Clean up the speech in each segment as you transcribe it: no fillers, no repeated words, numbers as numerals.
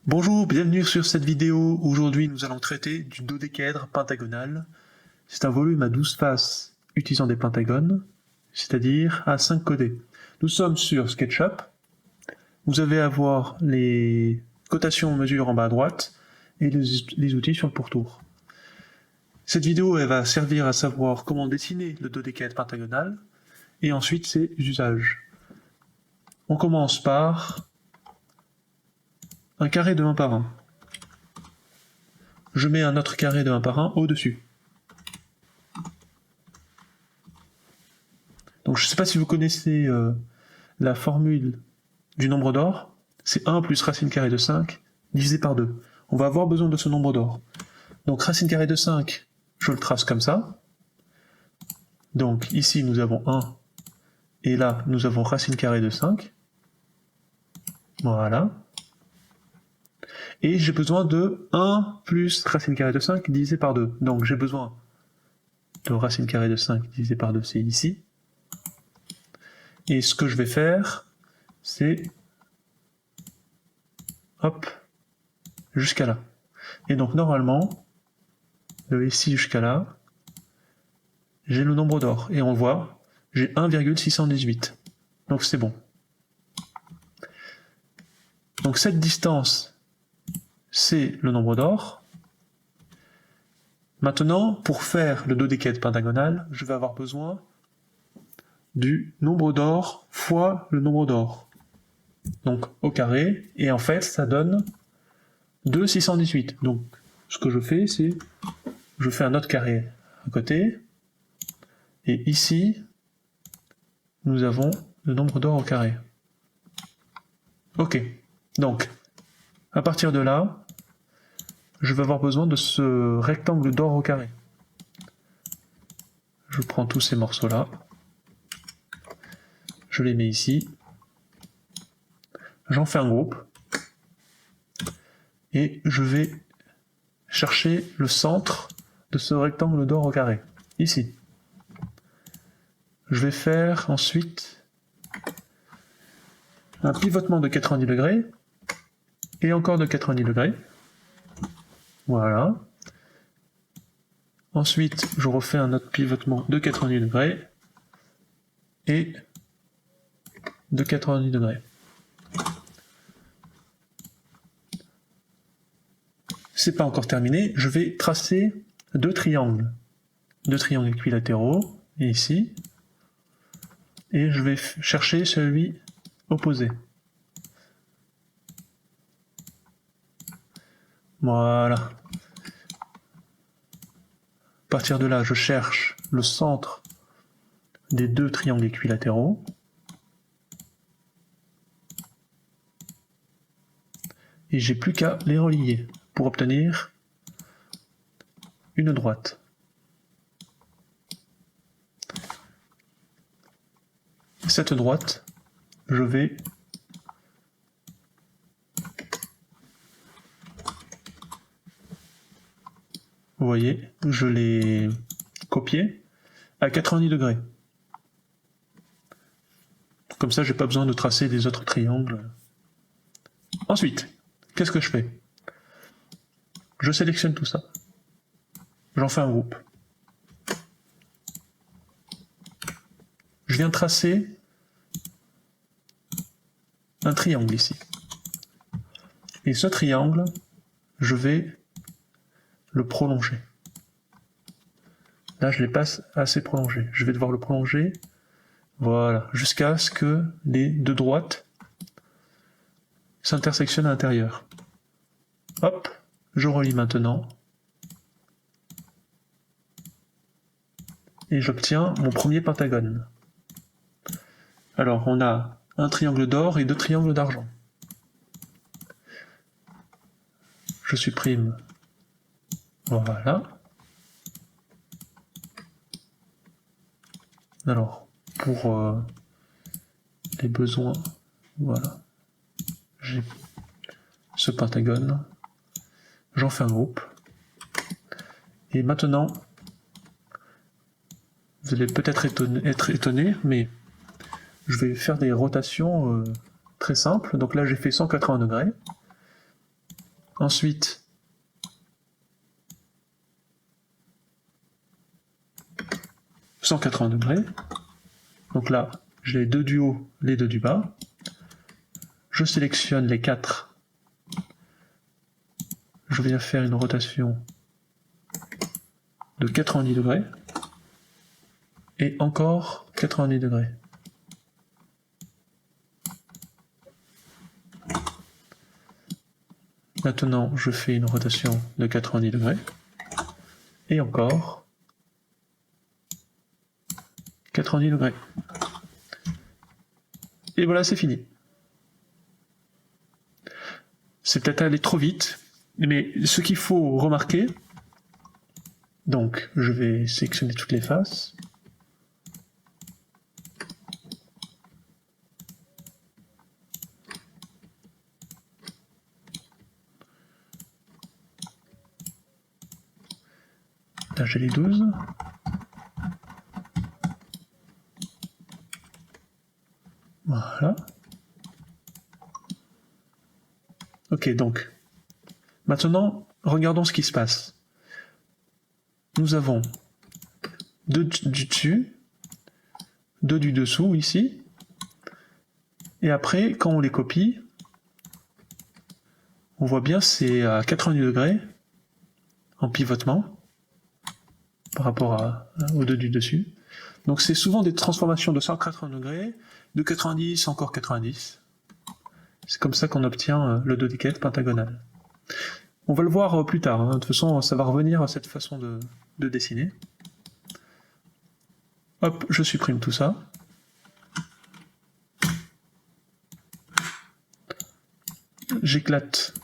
Bonjour, bienvenue sur cette vidéo. Aujourd'hui, nous allons traiter du dodécaèdre pentagonal. C'est un volume à 12 faces utilisant des pentagones, c'est-à-dire à 5 côtés. Nous sommes sur SketchUp. Vous allez avoir les cotations en mesure en bas à droite et les outils sur le pourtour. Cette vidéo elle va servir à savoir comment dessiner le dodécaèdre pentagonal et ensuite ses usages. On commence par un carré de 1 par 1. Je mets un autre carré de 1 par 1 au-dessus. Donc je ne sais pas si vous connaissez la formule du nombre d'or, c'est 1 plus racine carrée de 5 divisé par 2. On va avoir besoin de ce nombre d'or. Donc racine carrée de 5, je le trace comme ça. Donc ici nous avons 1, et là nous avons racine carrée de 5. Voilà. Et j'ai besoin de 1 plus racine carrée de 5 divisé par 2. Donc j'ai besoin de racine carrée de 5 divisé par 2, c'est ici. Et ce que je vais faire, c'est hop, jusqu'à là. Et donc normalement, de ici jusqu'à là, j'ai le nombre d'or. Et on voit, j'ai 1,618. Donc c'est bon. Donc cette distance, c'est le nombre d'or. Maintenant, pour faire le dodécaèdre pentagonal, je vais avoir besoin du nombre d'or fois le nombre d'or. Donc au carré, et en fait ça donne 2,618. Donc ce que je fais, c'est je fais un autre carré à côté, et ici nous avons le nombre d'or au carré. Ok, donc à partir de là, je vais avoir besoin de ce rectangle d'or au carré. Je prends tous ces morceaux là, je les mets ici, j'en fais un groupe, et je vais chercher le centre de ce rectangle d'or au carré, ici. Je vais faire ensuite un pivotement de 90 degrés, et encore de 90 degrés. Voilà. Ensuite, je refais un autre pivotement de 90 degrés, et de 90 degrés. C'est pas encore terminé, je vais tracer deux triangles équilatéraux, ici, et je vais chercher celui opposé. Voilà. À partir de là, je cherche le centre des deux triangles équilatéraux. Et j'ai plus qu'à les relier pour obtenir une droite. Cette droite, je vais vous voyez, je l'ai copié à 90 degrés. Comme ça, j'ai pas besoin de tracer les autres triangles. Ensuite, qu'est-ce que je fais? Je sélectionne tout ça. J'en fais un groupe. Je viens tracer un triangle ici. Et ce triangle, je vais le prolonger. Là, je l'ai pas assez prolongé. Je vais devoir le prolonger, voilà, jusqu'à ce que les deux droites s'intersectionnent à l'intérieur. Hop, je relie maintenant. Et j'obtiens mon premier pentagone. Alors, on a un triangle d'or et deux triangles d'argent. Je supprime. Voilà. Alors, pour les besoins, voilà. J'ai ce pentagone. J'en fais un groupe. Et maintenant, vous allez peut-être être étonné, mais je vais faire des rotations très simples. Donc là, j'ai fait 180 degrés. Ensuite, « 180 degrés. Donc là, j'ai les deux du haut, les deux du bas. Je sélectionne les 4. Je viens faire une rotation de 90 degrés. Et encore 90 degrés. Maintenant, je fais une rotation de 90 degrés. Et encore 90 degrés. Et voilà, c'est fini. C'est peut-être allé trop vite, mais ce qu'il faut remarquer, donc je vais sélectionner toutes les faces. Là, j'ai les 12. Voilà. Ok, donc, maintenant, regardons ce qui se passe. Nous avons 2 du dessus, 2 du dessous, ici. Et après, quand on les copie, on voit bien c'est à 90 degrés en pivotement par rapport aux 2 du dessus. Donc c'est souvent des transformations de 180 degrés, de 90, encore 90. C'est comme ça qu'on obtient le dodécaèdre pentagonal. On va le voir plus tard, hein. De toute façon ça va revenir à cette façon de dessiner. Hop, je supprime tout ça. J'éclate,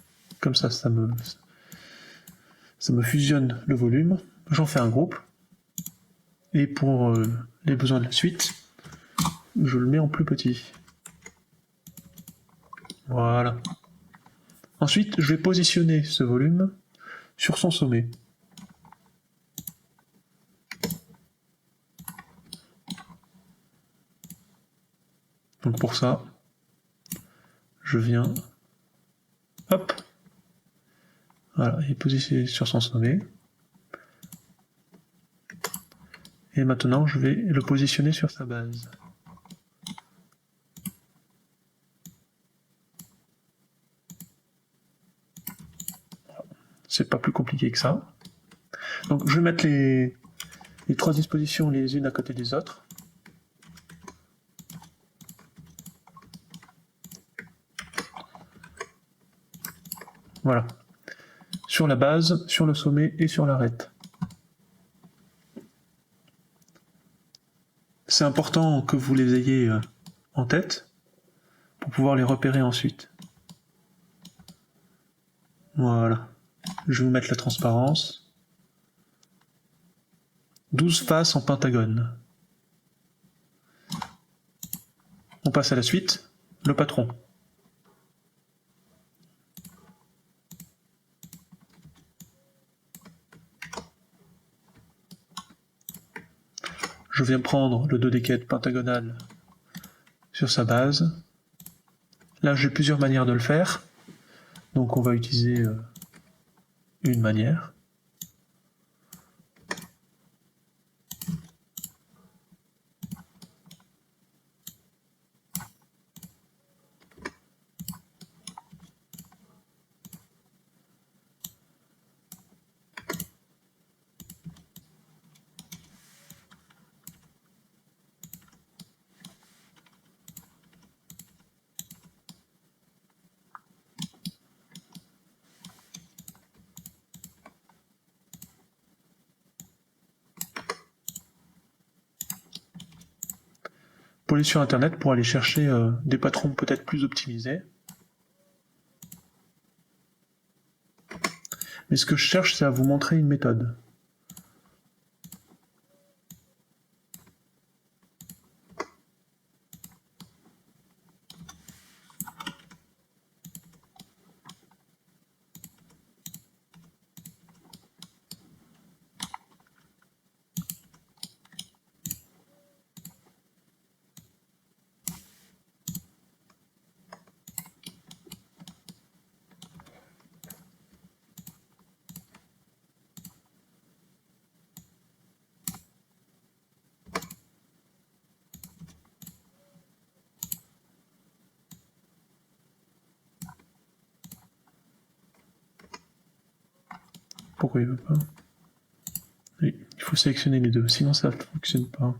comme ça me fusionne le volume. J'en fais un groupe. Et pour les besoins de la suite, je le mets en plus petit. Voilà. Ensuite, je vais positionner ce volume sur son sommet. Donc pour ça, je viens, hop, voilà, et positionner sur son sommet. Et maintenant, je vais le positionner sur sa base. C'est pas plus compliqué que ça. Donc je vais mettre les 3 dispositions les unes à côté des autres. Voilà. Sur la base, sur le sommet et sur l'arête. C'est important que vous les ayez en tête pour pouvoir les repérer ensuite. Voilà. Je vais vous mettre la transparence. 12 faces en pentagone. On passe à la suite, le patron. Je viens prendre le dodécaèdre pentagonal sur sa base. Là, j'ai plusieurs manières de le faire. Donc on va utiliser une manière. Pour aller sur internet, pour aller chercher des patrons peut-être plus optimisés. Mais ce que je cherche, c'est à vous montrer une méthode. pourquoi il veut pas. Oui, il faut sélectionner les deux, sinon ça ne fonctionne pas.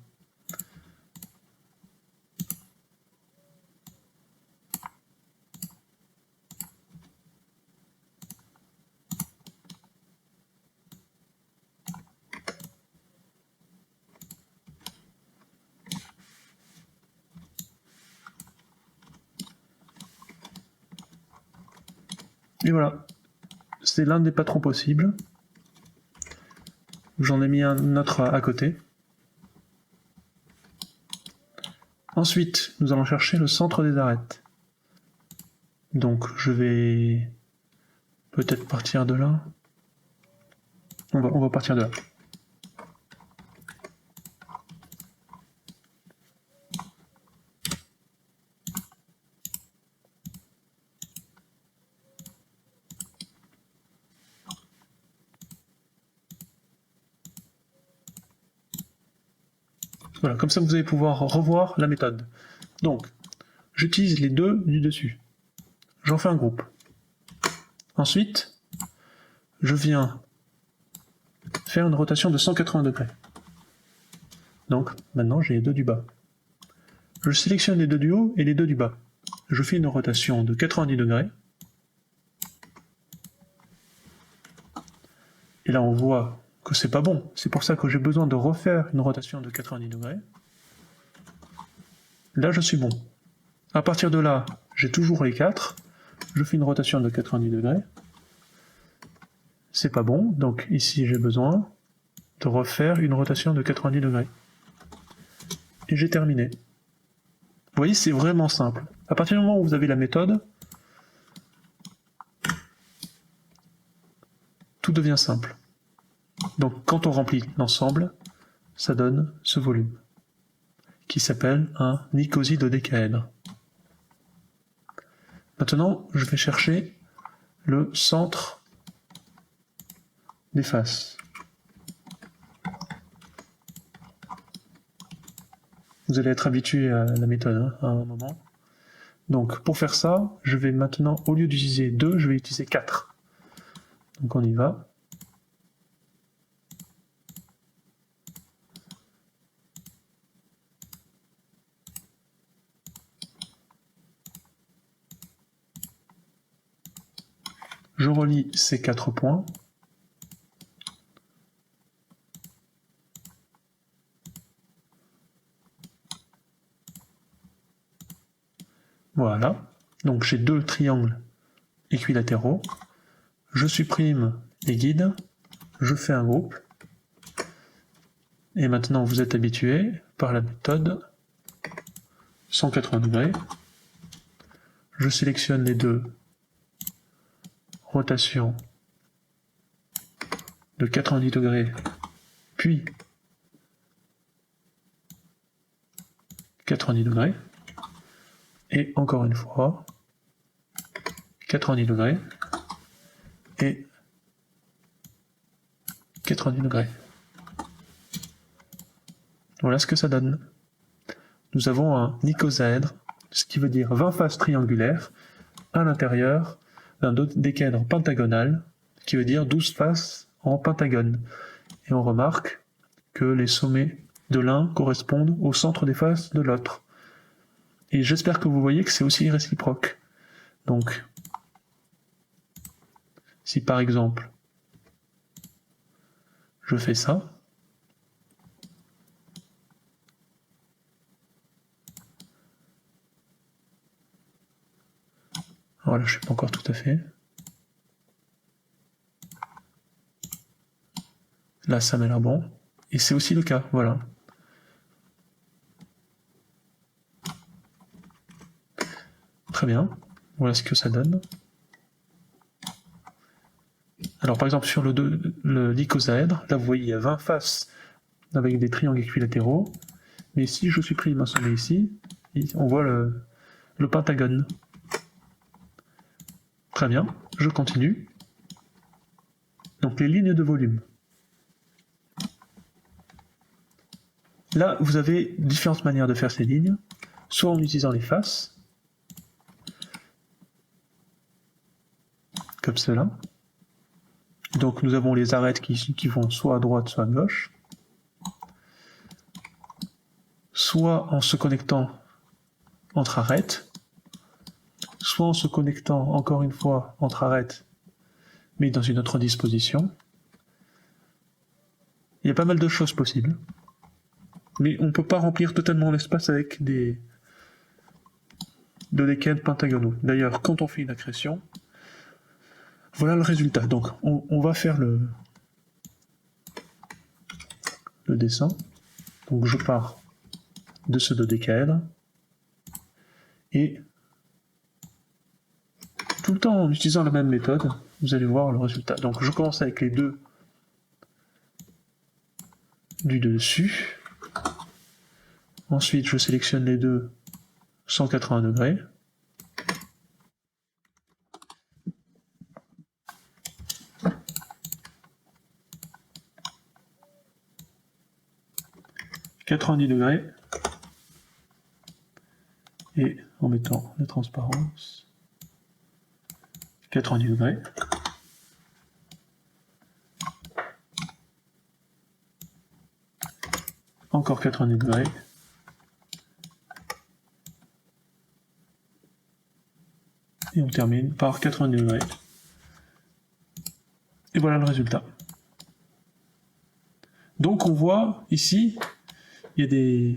Et voilà, c'est l'un des patrons possibles. J'en ai mis un autre à côté. Ensuite, nous allons chercher le centre des arêtes. Donc, je vais peut-être partir de là. On va partir de là. Voilà, comme ça vous allez pouvoir revoir la méthode. Donc, j'utilise les deux du dessus. J'en fais un groupe. Ensuite, je viens faire une rotation de 180 degrés. Donc, maintenant j'ai les deux du bas. Je sélectionne les deux du haut et les deux du bas. Je fais une rotation de 90 degrés. Et là on voit que c'est pas bon. C'est pour ça que j'ai besoin de refaire une rotation de 90 degrés. Là je suis bon. À partir de là, j'ai toujours les 4. Je fais une rotation de 90 degrés. C'est pas bon, donc ici j'ai besoin de refaire une rotation de 90 degrés. Et j'ai terminé. Vous voyez, c'est vraiment simple. À partir du moment où vous avez la méthode, tout devient simple. Donc quand on remplit l'ensemble, ça donne ce volume, qui s'appelle un icosydodécaèdre. Maintenant, je vais chercher le centre des faces. Vous allez être habitué à la méthode à un moment. Donc pour faire ça, je vais maintenant, au lieu d'utiliser 2, je vais utiliser 4. Donc on y va. Je relie ces 4 points. Voilà. Donc j'ai 2 triangles équilatéraux. Je supprime les guides. Je fais un groupe. Et maintenant vous êtes habitué par la méthode 180 degrés. Je sélectionne les deux rotations de 90 degrés, puis 90 degrés, et encore une fois 90 degrés et 90 degrés. Voilà ce que ça donne. Nous avons un icosaèdre, ce qui veut dire 20 faces triangulaires à l'intérieur d'un dodécaèdre pentagonal, qui veut dire 12 faces en pentagone. Et on remarque que les sommets de l'un correspondent au centre des faces de l'autre. Et j'espère que vous voyez que c'est aussi réciproque. Donc, si par exemple, je fais ça, voilà, je ne sais pas encore tout à fait. Là, ça m'a l'air bon. Et c'est aussi le cas, voilà. Très bien. Voilà ce que ça donne. Alors, par exemple, sur l'icosaèdre, là, vous voyez, il y a 20 faces avec des triangles équilatéraux. Mais si je supprime un sommet ici, on voit le pentagone. Très bien, je continue. Donc les lignes de volume. Là, vous avez différentes manières de faire ces lignes, soit en utilisant les faces, comme cela. Donc nous avons les arêtes qui vont soit à droite, soit à gauche. Soit en se connectant entre arêtes, soit en se connectant encore une fois entre arêtes, mais dans une autre disposition. Il y a pas mal de choses possibles. Mais on ne peut pas remplir totalement l'espace avec des dodécaèdres pentagonaux. D'ailleurs, quand on fait une accrétion, voilà le résultat. Donc on va faire le dessin. Donc je pars de ce dodécaèdre et tout le temps en utilisant la même méthode, vous allez voir le résultat. Donc je commence avec les deux du dessus. Ensuite je sélectionne les deux 180 degrés. « 90 degrés et en mettant la transparence 90 degrés. Encore 90 degrés. Et on termine par 90 degrés. Et voilà le résultat. Donc on voit ici, il y a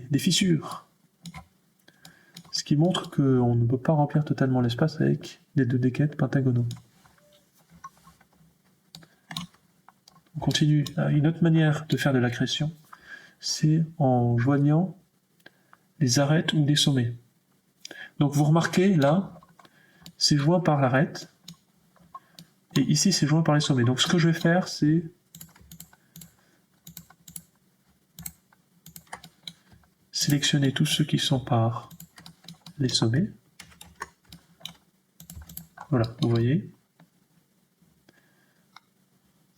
des fissures. Ce qui montre qu'on ne peut pas remplir totalement l'espace avec des dodécaèdres pentagonaux. On continue. Une autre manière de faire de l'accrétion, c'est en joignant les arêtes ou les sommets. Donc vous remarquez, là, c'est joint par l'arête, et ici c'est joint par les sommets. Donc ce que je vais faire, c'est sélectionner tous ceux qui sont par les sommets. Voilà, vous voyez.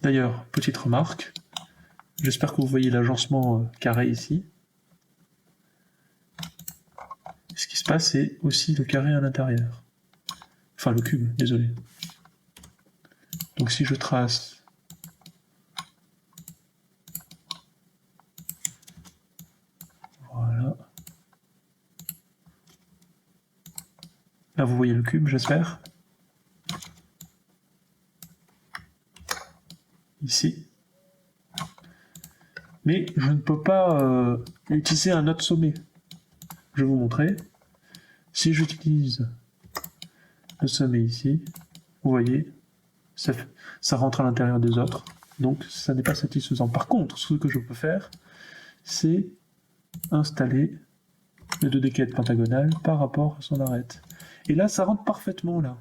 D'ailleurs, petite remarque, j'espère que vous voyez l'agencement carré ici. Ce qui se passe, c'est aussi le carré à l'intérieur. Enfin, le cube, désolé. Donc si je trace voilà. Là, vous voyez le cube, j'espère. Ici. Mais je ne peux pas utiliser un autre sommet. Je vais vous montrer. Si j'utilise le sommet ici, vous voyez, ça rentre à l'intérieur des autres. Donc ça n'est pas satisfaisant. Par contre, ce que je peux faire, c'est installer le dodécaèdre pentagonal par rapport à son arête. Et là, ça rentre parfaitement là.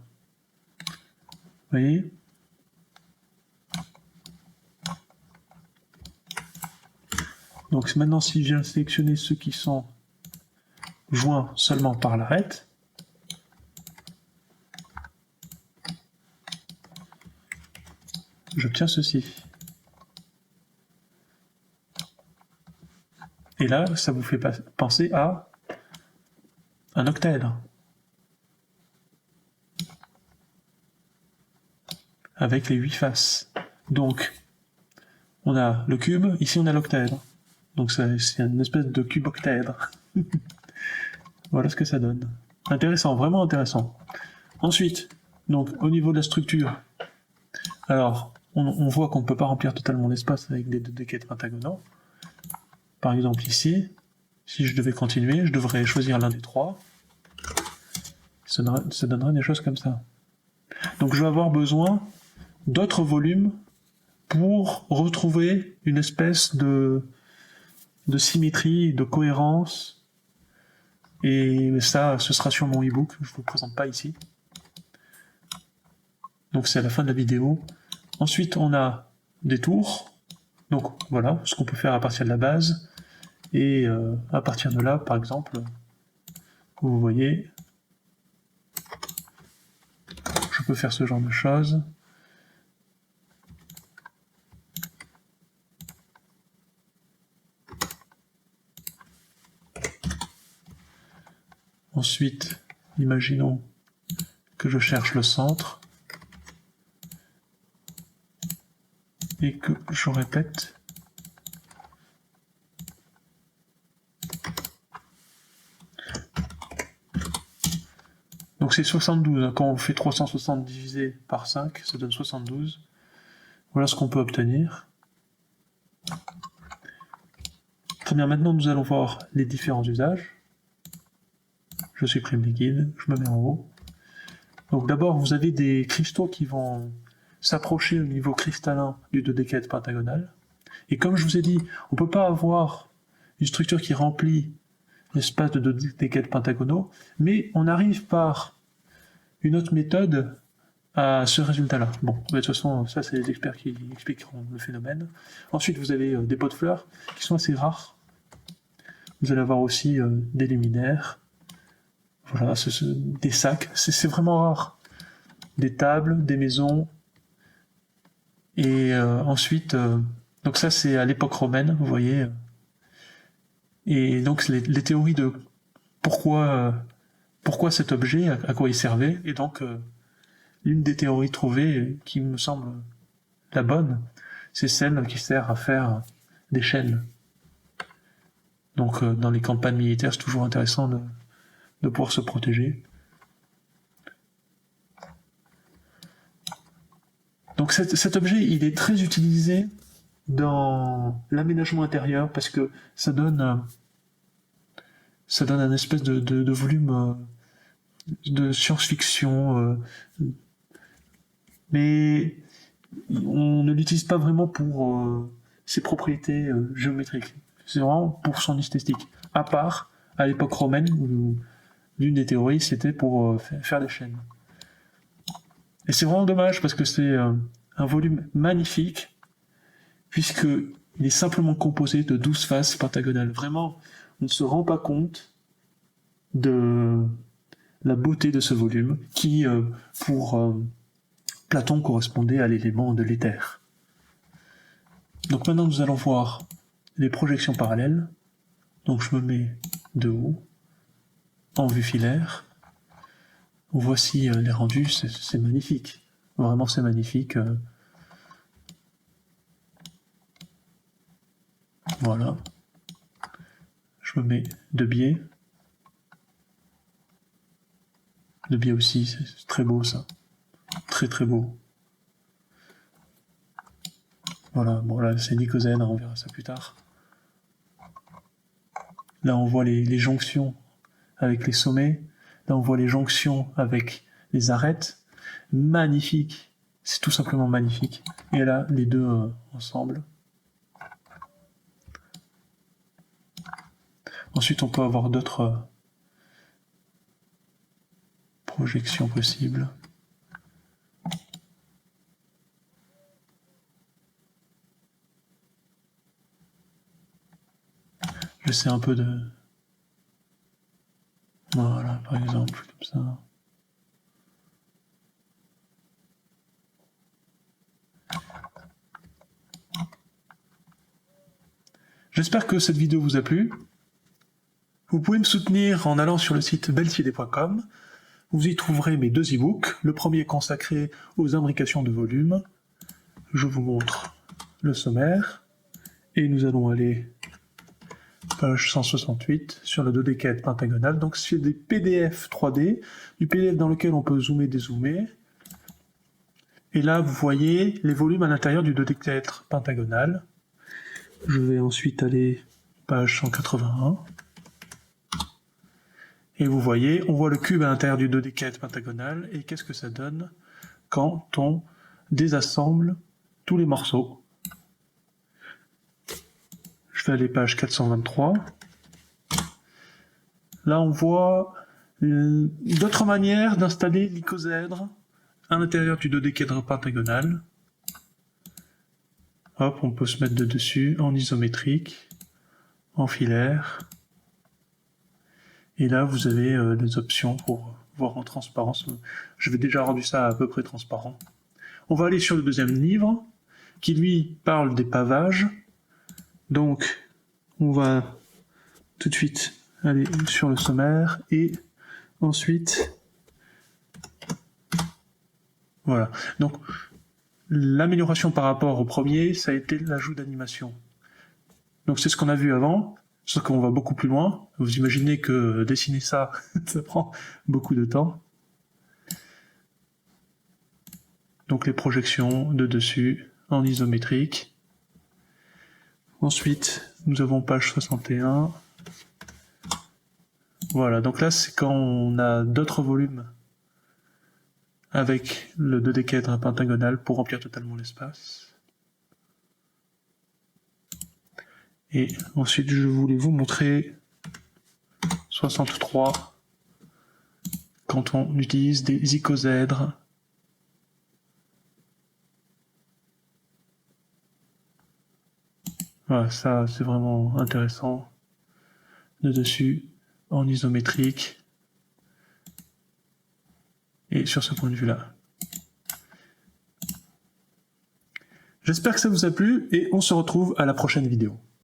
Vous voyez ? Donc maintenant, si j'ai sélectionné ceux qui sont joints seulement par l'arête, j'obtiens ceci. Et là, ça vous fait penser à un octaèdre. Avec les 8 faces. Donc, on a le cube, ici on a l'octaèdre. Donc c'est une espèce de cube octaèdre. Voilà ce que ça donne. Intéressant, vraiment intéressant. Ensuite, donc au niveau de la structure, alors on voit qu'on ne peut pas remplir totalement l'espace avec des dodécaèdres pentagonaux. Par exemple ici, si je devais continuer, je devrais choisir l'un des trois. Ça donnerait des choses comme ça. Donc je vais avoir besoin d'autres volumes pour retrouver une espèce de symétrie, de cohérence. Et ça, ce sera sur mon ebook, je ne vous le présente pas ici. Donc c'est à la fin de la vidéo. Ensuite, on a des tours. Donc voilà, ce qu'on peut faire à partir de la base. Et à partir de là, par exemple, vous voyez, je peux faire ce genre de choses. Ensuite, imaginons que je cherche le centre. et que je répète. Donc c'est 72, hein. Quand on fait 360 divisé par 5, ça donne 72. Voilà ce qu'on peut obtenir. Très bien, maintenant nous allons voir les différents usages. Je supprime les guides, je me mets en haut. Donc d'abord, vous avez des cristaux qui vont s'approcher au niveau cristallin du dodécaèdre pentagonal. Et comme je vous ai dit, on ne peut pas avoir une structure qui remplit l'espace de dodécaèdres pentagonaux, mais on arrive par une autre méthode à ce résultat-là. Bon, de toute façon, ça c'est les experts qui expliqueront le phénomène. Ensuite, vous avez des pots de fleurs qui sont assez rares. Vous allez avoir aussi des luminaires. Voilà, des sacs, c'est vraiment rare. Des tables, des maisons. Et ensuite, donc ça c'est à l'époque romaine, vous voyez. Et donc les théories de pourquoi cet objet, à quoi il servait. Et donc l'une des théories trouvées, qui me semble la bonne, c'est celle qui sert à faire des chaînes. Donc dans les campagnes militaires, c'est toujours intéressant de pouvoir se protéger. Donc cet objet, il est très utilisé dans l'aménagement intérieur parce que ça donne un espèce de volume de science-fiction, mais on ne l'utilise pas vraiment pour ses propriétés géométriques. C'est vraiment pour son esthétique. À part à l'époque romaine où l'une des théories c'était pour faire des chaînes. Et c'est vraiment dommage parce que c'est un volume magnifique puisqu'il est simplement composé de 12 faces pentagonales. Vraiment, on ne se rend pas compte de la beauté de ce volume qui, pour Platon, correspondait à l'élément de l'éther. Donc maintenant, nous allons voir les projections parallèles. Donc je me mets de haut, en vue filaire. Voici les rendus, c'est magnifique. Vraiment, c'est magnifique. Voilà. Je me mets de biais. De biais aussi, c'est très beau ça. Très très beau. Voilà, bon là c'est Nicosène, on verra ça plus tard. Là on voit les jonctions avec les sommets. Là on voit les jonctions avec les arêtes. Magnifique. C'est tout simplement magnifique. Et là, les deux ensemble. Ensuite, on peut avoir d'autres projections possibles. J'essaie un peu de... Voilà, par exemple, comme ça. J'espère que cette vidéo vous a plu. Vous pouvez me soutenir en allant sur le site beltier.com. Vous y trouverez mes deux e-books. Le premier consacré aux imbrications de volume. Je vous montre le sommaire. Et nous allons aller page 168 sur le dodécaèdre pentagonal. Donc c'est des PDF 3D, du PDF dans lequel on peut zoomer, dézoomer. Et là, vous voyez les volumes à l'intérieur du dodécaèdre pentagonal. Je vais ensuite aller page 181. Et vous voyez, on voit le cube à l'intérieur du dodécaèdre pentagonal. Et qu'est-ce que ça donne quand on désassemble tous les morceaux? Je vais aller page 423. Là, on voit d'autres manières d'installer l'icosèdre à l'intérieur du dodécaèdre pentagonal. Hop, on peut se mettre de dessus en isométrique, en filaire. Et là, vous avez des options pour voir en transparence. Je vais déjà rendu ça à peu près transparent. On va aller sur le deuxième livre, qui lui parle des pavages. Donc, on va tout de suite aller sur le sommaire et ensuite, voilà. Donc, L'amélioration par rapport au premier, ça a été l'ajout d'animation. Donc c'est ce qu'on a vu avant, sauf qu'on va beaucoup plus loin. Vous imaginez que dessiner ça, ça prend beaucoup de temps. Donc les projections de dessus en isométrique. Ensuite, nous avons page 61. Voilà, donc là c'est quand on a d'autres volumes avec le dodécaèdre pentagonal pour remplir totalement l'espace. Et ensuite, je voulais vous montrer 63 quand on utilise des icosaèdres. Voilà, ça c'est vraiment intéressant. De dessus, en isométrique. Et sur ce point de vue-là. J'espère que ça vous a plu et on se retrouve à la prochaine vidéo.